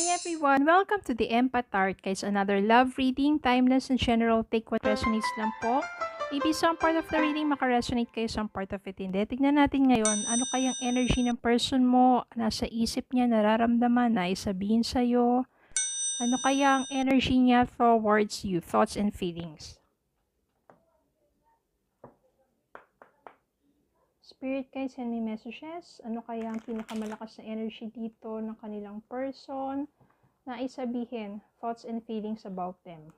Hi everyone! Welcome to the Empath Art, guys. Another love reading, timeless and general. Take what resonates lang po. Maybe some part of the reading makaresonate kayo, some part of it hindi. Tignan natin ngayon, ano kayang energy ng person mo, nasa isip niya, nararamdaman, naisabihin sa'yo. Ano kayang energy niya towards you, thoughts and feelings. Spirit guys, send me messages. Ano kaya ang pinakamalakas na energy dito ng kanilang person? Nais sabihin, thoughts and feelings about them.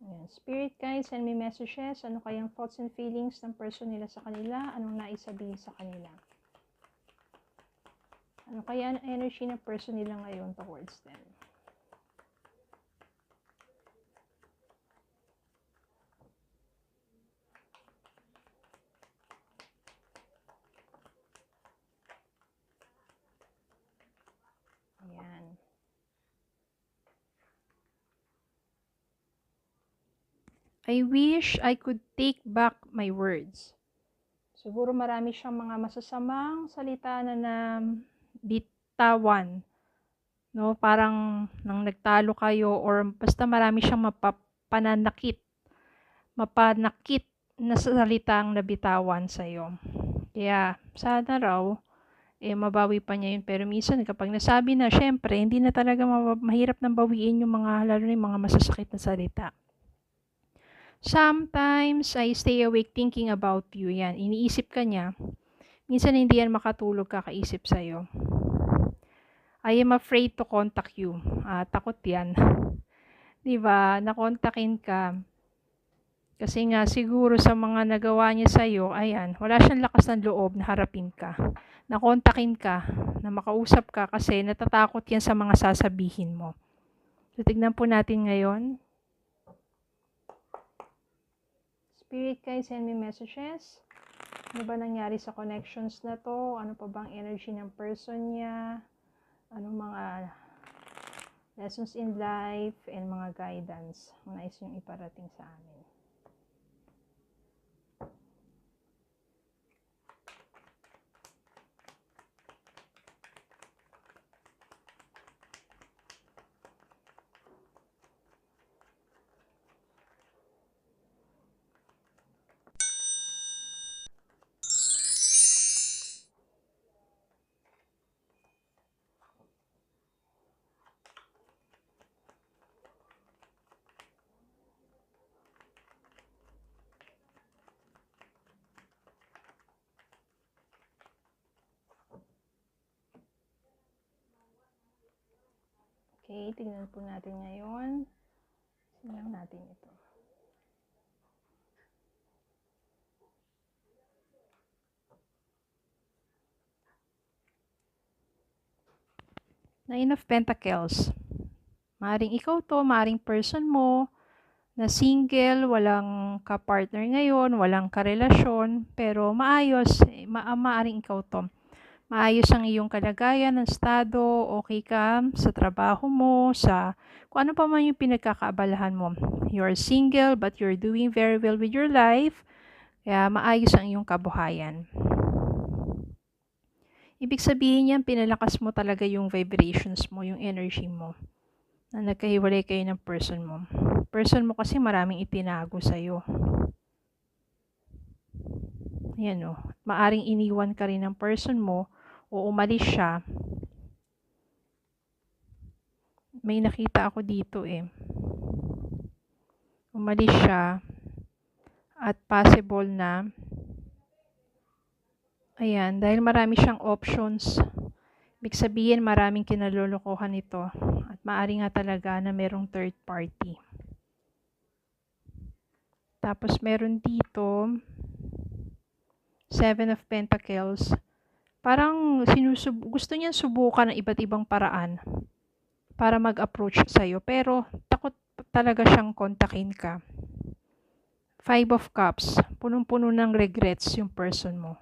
Ayan. Spirit guys, send me messages. Ano kayang thoughts and feelings ng person nila sa kanila? Anong nais sabihin sa kanila? Ano kaya ang energy ng person nila ngayon towards them? Ayan. I wish I could take back my words. Siguro marami siyang mga masasamang salita na bitawan. No? Parang nang nagtalo kayo or basta marami siyang mapananakit na salitang nabitawan sa'yo. Kaya sana raw, mabawi pa niya yun. Pero minsan kapag nasabi na, syempre, hindi na talaga mahirap nang bawiin yung mga, lalo na yung mga masasakit na salita. Sometimes, I stay awake thinking about you. Yan, iniisip ka niya. Minsan hindi yan makatulog kakaisip sa'yo. I am afraid to contact you. Takot yan. Diba? Nakontakin ka. Kasi nga, siguro sa mga nagawa niya sa'yo, ayan, wala siyang lakas ng loob na harapin ka. Nakontakin ka, na makausap ka kasi natatakot yan sa mga sasabihin mo. So, tignan po natin ngayon. Spirit guys, send me messages. Ano ba nangyari sa connections na to? Ano pa bang energy ng person niya? Anong mga lessons in life and mga guidance ang nais yung iparating sa amin? Okay, tignan po natin ngayon. Tignan natin ito. Nine of Pentacles. Maaring ikaw to, maaring person mo, na single, walang ka-partner ngayon, walang karelasyon, pero maayos, maaring ikaw to. Maayos ang iyong kalagayan ng estado, okay ka sa trabaho mo, sa kung ano pa man yung pinagkakaabalahan mo. You're single but you're doing very well with your life, kaya maayos ang iyong kabuhayan. Ibig sabihin yan, pinalakas mo talaga yung vibrations mo, yung energy mo, na nagkahiwalay kayo ng person mo. Person mo kasi maraming itinago sa'yo. Ayan o, maaring iniwan ka rin ng person mo, o umalis siya. May nakita ako dito umalis siya at possible na ayan, dahil marami siyang options, ibig sabihin maraming kinalolokohan ito at maaari nga talaga na merong third party. Tapos meron dito 7 of Pentacles. Parang gusto niyang subukan ng iba't ibang paraan para mag-approach sa'yo. Pero takot talaga siyang kontakin ka. 5 of Cups. Punong-puno ng regrets yung person mo.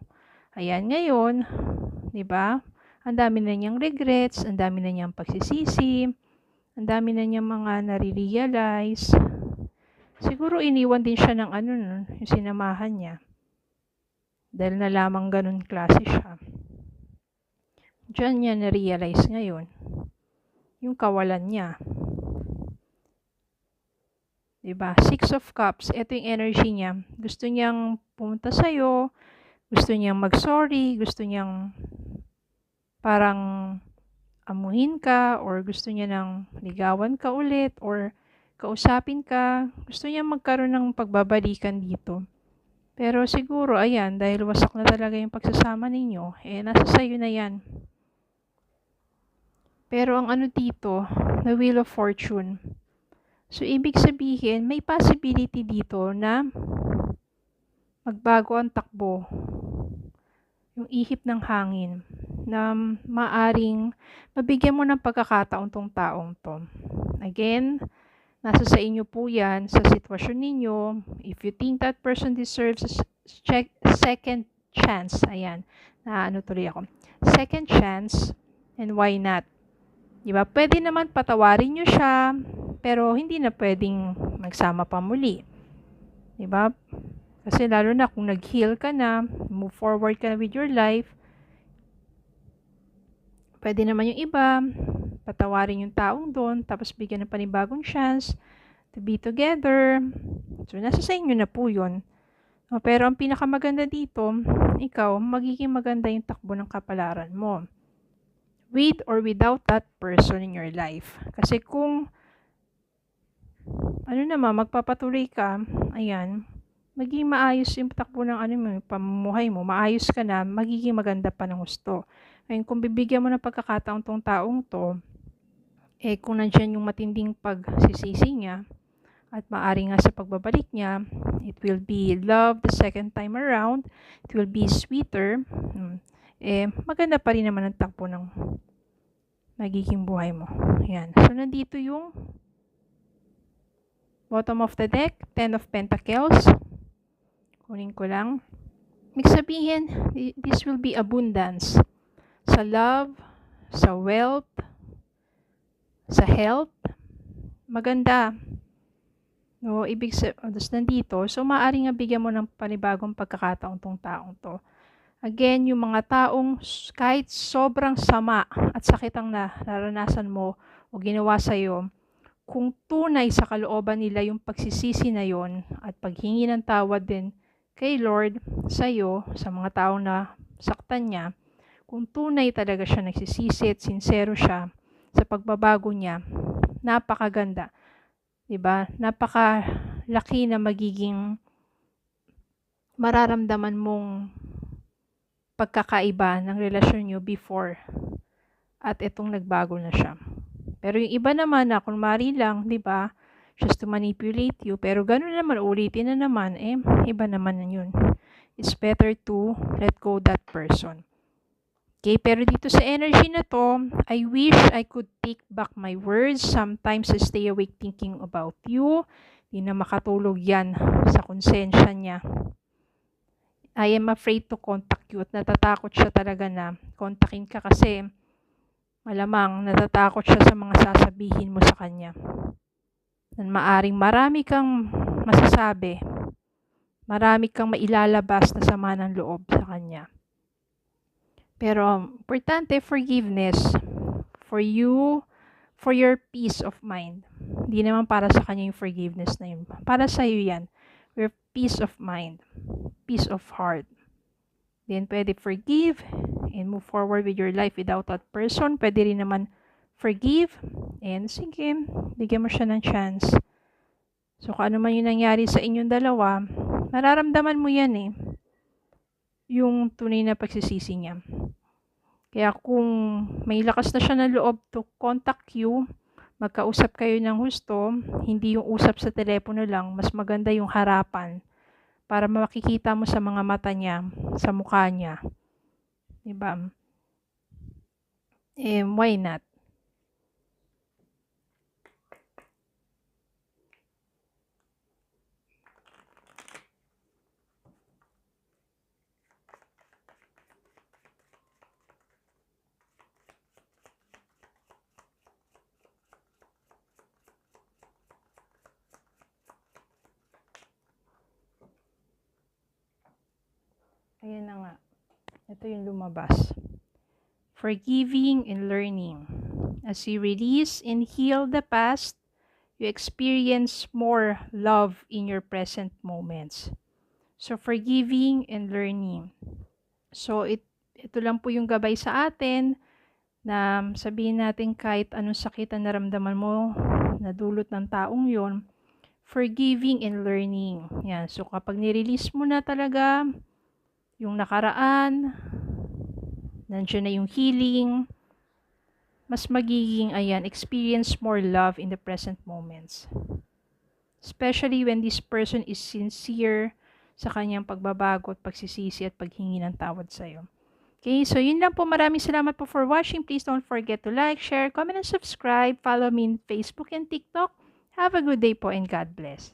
Ayan, ngayon, di ba? Ang dami na niyang regrets, ang dami na niyang pagsisisi, ang dami na niyang mga nare-realize. Siguro iniwan din siya ng ano nun, yung sinamahan niya. Dahil nalamang ganun klase siya. Diyan niya na-realize ngayon yung kawalan niya. Diba? Six of Cups, ito yung energy niya. Gusto niyang pumunta sa'yo, gusto niyang mag-sorry, gusto niyang parang amuhin ka, or gusto niya nang ligawan ka ulit, or kausapin ka. Gusto niya magkaroon ng pagbabalikan dito. Pero siguro, ayan, dahil wasak na talaga yung pagsasama ninyo, nasa sayo na yan. Pero ang ano dito, the Wheel of Fortune. So, ibig sabihin, may possibility dito na magbago ang takbo. Yung ihip ng hangin na maaring mabigyan mo ng pagkakataon tong taong to. Again, nasa sa inyo po yan, sa sitwasyon ninyo. If you think that person deserves a second chance, ayan, ano tuloy ako, second chance, and why not? Diba? Pwede naman patawarin nyo siya, pero hindi na pwedeng magsama pa muli. Diba? Kasi lalo na kung nag-heal ka na, move forward ka na with your life, pwede naman yung iba, patawarin yung taong doon, tapos bigyan ng panibagong chance to be together. So, nasa sa inyo na po yun. Pero ang pinakamaganda dito, ikaw, magiging maganda yung takbo ng kapalaran mo. With or without that person in your life. Kasi kung magpapatuloy ka, ayan, magiging maayos yung takbo ng pamumuhay mo. Maayos ka na, magiging maganda pa ng gusto. Ngayon, kung bibigyan mo ng pagkakataon tong taong to, kung nandyan yung matinding pagsisisi niya, at maaari nga sa pagbabalik niya, it will be love the second time around, it will be sweeter, maganda pa rin naman ang takbo ng magiging buhay mo. Ayan. So, nandito yung bottom of the deck, Ten of Pentacles. Kunin ko lang. Ibig sabihin, this will be abundance. Sa love, sa wealth, sa health, maganda. No, ibig sabihin, nandito, so maaari nga bigyan mo ng panibagong pagkakataon tong taong to. Again, yung mga taong kahit sobrang sama at sakit ang naranasan mo o ginawa sa'yo, kung tunay sa kalooban nila yung pagsisisi na yon at paghingi ng tawad din kay Lord sa'yo, sa mga taong na saktan niya, kung tunay talaga siya nagsisisi at sincero siya sa pagbabago niya, napakaganda. Diba? Napakalaki na magiging mararamdaman mong pagkakaiba ng relasyon nyo before at itong nagbago na siya. Pero yung iba naman na kunwari lang, di ba, just to manipulate you, pero gano'n naman, ulitin na naman, iba naman na yun. It's better to let go that person. Okay, pero dito sa energy na to, I wish I could take back my words. Sometimes I stay awake thinking about you. Di na makatulog yan sa konsensya niya. I am afraid to contact you at natatakot siya talaga na kontakin ka kasi malamang natatakot siya sa mga sasabihin mo sa kanya. Na maaring marami kang masasabi, marami kang mailalabas na sama ng loob sa kanya. Pero importante, forgiveness for you, for your peace of mind. Hindi naman para sa kanya yung forgiveness na yun. Para sa iyo yan. Your peace of mind, peace of heart. Then, pwede forgive and move forward with your life without that person. Pwede rin naman forgive and sige, bigyan mo siya ng chance. So, kung ano man yung nangyari sa inyong dalawa, nararamdaman mo yan yung tunay na pagsisisi niya. Kaya kung may lakas na siya ng loob to contact you, magkausap kayo ng husto, hindi yung usap sa telepono lang, mas maganda yung harapan para makikita mo sa mga mata niya, sa mukha niya. Diba? Why not? Ayan na nga. Ito yung lumabas. Forgiving and learning. As you release and heal the past, you experience more love in your present moments. So, forgiving and learning. So, ito lang po yung gabay sa atin na sabihin natin kahit anong sakit ang naramdaman mo na dulot ng taong yon, forgiving and learning. Yan. So, kapag nirelease mo na talaga yung nakaraan, nandiyan na yung healing, mas magiging, experience more love in the present moments. Especially when this person is sincere sa kanyang pagbabago at pagsisisi at paghingi ng tawad sa'yo. Okay, so yun lang po. Maraming salamat po for watching. Please don't forget to like, share, comment, and subscribe. Follow me in Facebook and TikTok. Have a good day po and God bless.